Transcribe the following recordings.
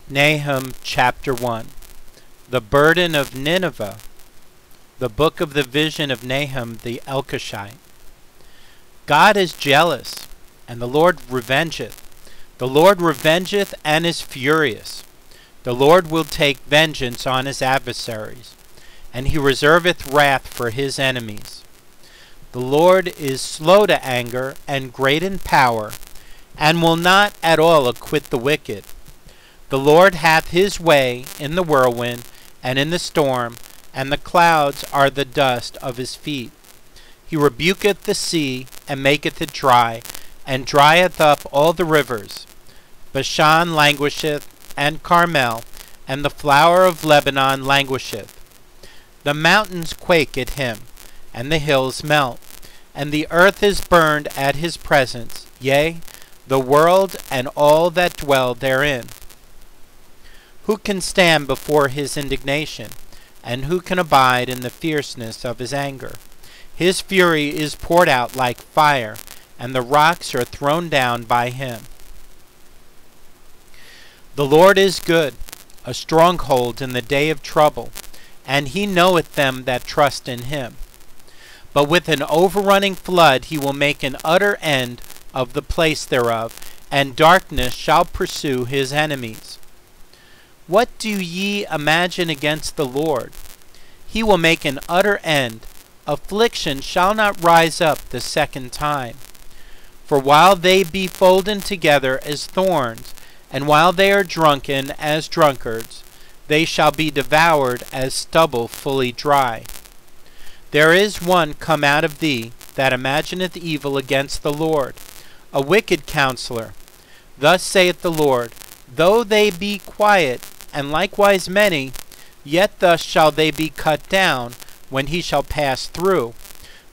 Nahum chapter 1. The burden of Nineveh. The book of the vision of Nahum the Elkoshite. God is jealous, and the Lord revengeth. The Lord revengeth and is furious. The Lord will take vengeance on his adversaries, and he reserveth wrath for his enemies. The Lord is slow to anger and great in power, and will not at all acquit the wicked. The Lord hath his way in the whirlwind and in the storm, and the clouds are the dust of his feet. He rebuketh the sea, and maketh it dry, and drieth up all the rivers. Bashan languisheth, and Carmel, and the flower of Lebanon languisheth. The mountains quake at him, and the hills melt, and the earth is burned at his presence, yea, the world and all that dwell therein. Who can stand before his indignation, and who can abide in the fierceness of his anger? His fury is poured out like fire, and the rocks are thrown down by him. The Lord is good, a stronghold in the day of trouble, and he knoweth them that trust in him. But with an overrunning flood he will make an utter end of the place thereof, and darkness shall pursue his enemies. What do ye imagine against the Lord? He will make an utter end. Affliction shall not rise up the second time. For while they be folden together as thorns, and while they are drunken as drunkards, they shall be devoured as stubble fully dry. There is one come out of thee that imagineth evil against the Lord, a wicked counselor. Thus saith the Lord, though they be quiet, and likewise many, yet thus shall they be cut down, when he shall pass through.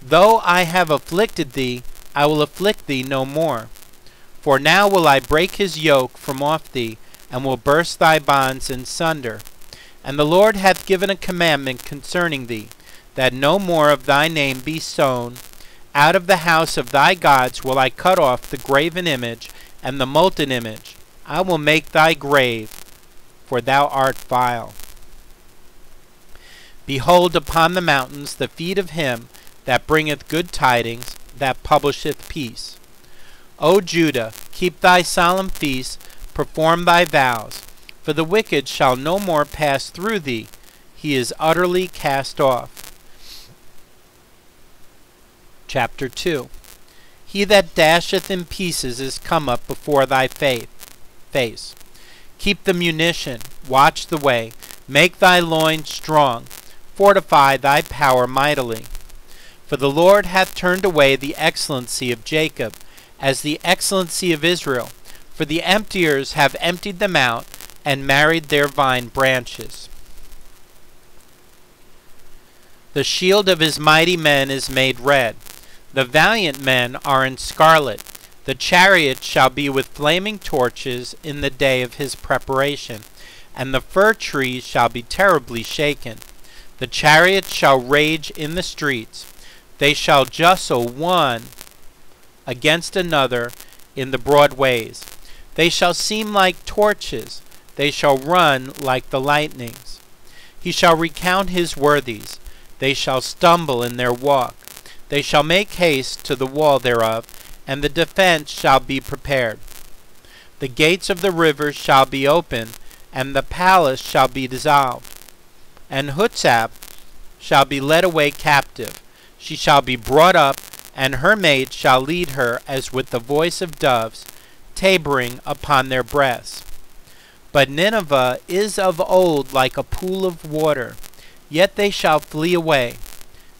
Though I have afflicted thee, I will afflict thee no more. For now will I break his yoke from off thee, and will burst thy bonds in sunder. And the Lord hath given a commandment concerning thee, that no more of thy name be sown. Out of the house of thy gods will I cut off the graven image and the molten image. I will make thy grave, for thou art vile. Behold upon the mountains the feet of him that bringeth good tidings, that publisheth peace. O Judah, keep thy solemn feasts, perform thy vows, for the wicked shall no more pass through thee, he is utterly cast off. Chapter 2. He that dasheth in pieces is come up before thy face. Keep the munition, watch the way, make thy loins strong, fortify thy power mightily. For the Lord hath turned away the excellency of Jacob, as the excellency of Israel, for the emptiers have emptied them out, and married their vine branches. The shield of his mighty men is made red. The valiant men are in scarlet. The chariot shall be with flaming torches in the day of his preparation, and the fir trees shall be terribly shaken. The chariots shall rage in the streets. They shall justle one against another in the broad ways. They shall seem like torches. They shall run like the lightnings. He shall recount his worthies. They shall stumble in their walk. They shall make haste to the wall thereof, and the defense shall be prepared. The gates of the rivers shall be open, and the palace shall be dissolved. And Hutzap shall be led away captive. She shall be brought up, and her maid shall lead her as with the voice of doves, tabering upon their breasts. But Nineveh is of old like a pool of water, yet they shall flee away.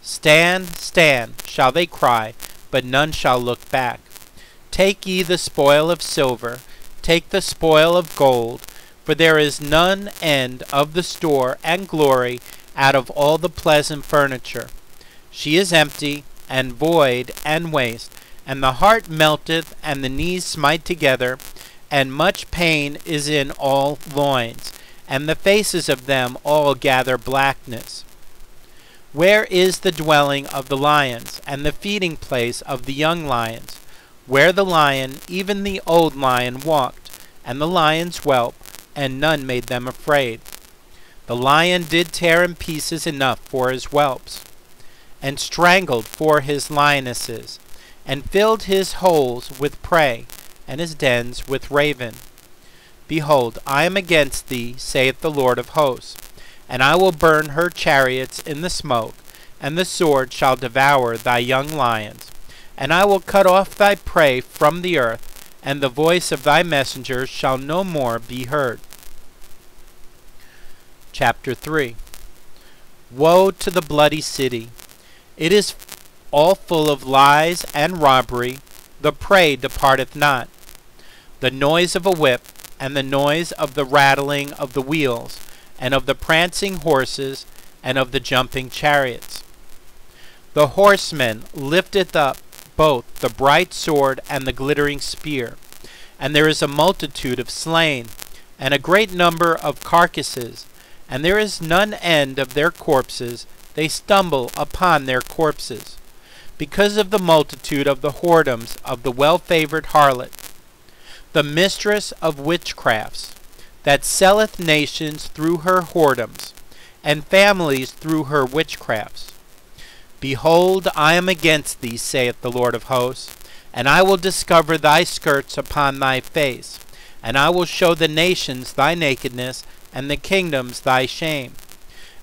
Stand, stand, shall they cry, but none shall look back. Take ye the spoil of silver, take the spoil of gold, for there is none end of the store and glory out of all the pleasant furniture. She is empty, and void, and waste, and the heart melteth, and the knees smite together, and much pain is in all loins, and the faces of them all gather blackness. Where is the dwelling of the lions, and the feeding place of the young lions? Where the lion, even the old lion, walked, and the lion's whelp, and none made them afraid. The lion did tear in pieces enough for his whelps, and strangled for his lionesses, and filled his holes with prey, and his dens with raven. Behold, I am against thee, saith the Lord of hosts, and I will burn her chariots in the smoke, and the sword shall devour thy young lions. And I will cut off thy prey from the earth, and the voice of thy messengers shall no more be heard. Chapter 3. Woe to the bloody city! It is all full of lies and robbery, the prey departeth not. The noise of a whip, and the noise of the rattling of the wheels, and of the prancing horses, and of the jumping chariots. The horseman lifteth up both the bright sword and the glittering spear, and there is a multitude of slain, and a great number of carcasses, and there is none end of their corpses, they stumble upon their corpses, because of the multitude of the whoredoms of the well-favored harlot, the mistress of witchcrafts, that selleth nations through her whoredoms, and families through her witchcrafts. Behold, I am against thee, saith the Lord of hosts, and I will discover thy skirts upon thy face, and I will show the nations thy nakedness, and the kingdoms thy shame.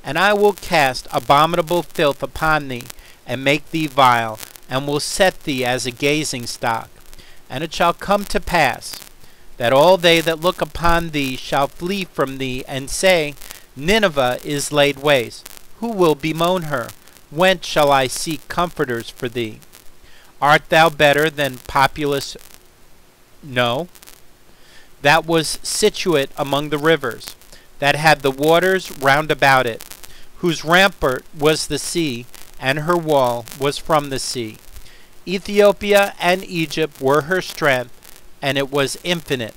And I will cast abominable filth upon thee, and make thee vile, and will set thee as a gazing stock. And it shall come to pass, that all they that look upon thee shall flee from thee, and say, Nineveh is laid waste. Who will bemoan her? Whence shall I seek comforters for thee? Art thou better than Populus? No, that was situate among the rivers, that had the waters round about it, whose rampart was the sea, and her wall was from the sea. Ethiopia and Egypt were her strength, and it was infinite.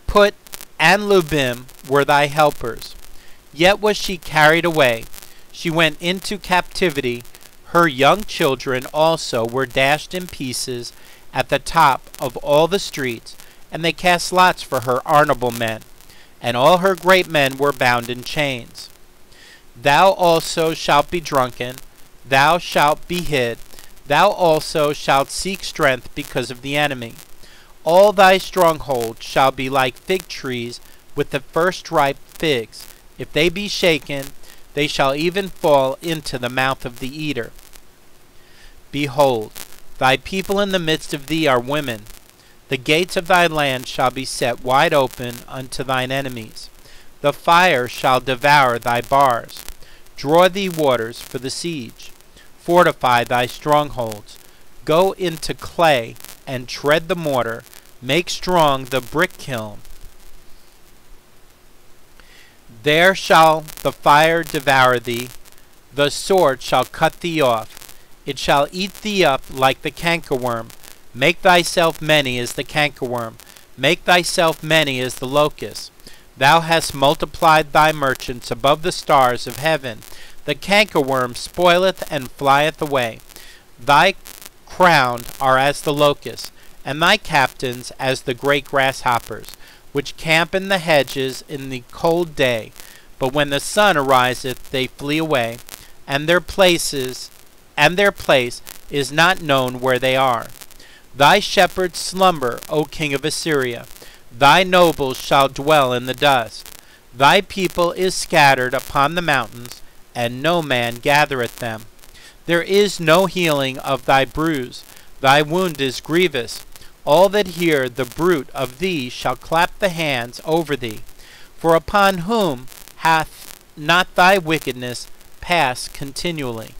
Put and Lubim were thy helpers. Yet was she carried away. She went into captivity. Her young children also were dashed in pieces at the top of all the streets, and they cast lots for her honorable men, and all her great men were bound in chains. Thou also shalt be drunken, thou shalt be hid, thou also shalt seek strength because of the enemy. All thy strongholds shall be like fig trees with the first ripe figs. If they be shaken, they shall even fall into the mouth of the eater. Behold, thy people in the midst of thee are women. The gates of thy land shall be set wide open unto thine enemies. The fire shall devour thy bars. Draw thee waters for the siege. Fortify thy strongholds. Go into clay, and tread the mortar. Make strong the brick kiln. There shall the fire devour thee. The sword shall cut thee off. It shall eat thee up like the cankerworm. Make thyself many as the cankerworm. Make thyself many as the locust. Thou hast multiplied thy merchants above the stars of heaven. The cankerworm spoileth and flieth away. Thy crown are as the locust, and thy captains as the great grasshoppers, which camp in the hedges in the cold day. But when the sun ariseth, they flee away, and their place is not known where they are. Thy shepherds slumber, O king of Assyria. Thy nobles shall dwell in the dust. Thy people is scattered upon the mountains, and no man gathereth them. There is no healing of thy bruise. Thy wound is grievous. All that hear the bruit of thee shall clap the hands over thee. For upon whom hath not thy wickedness passed continually?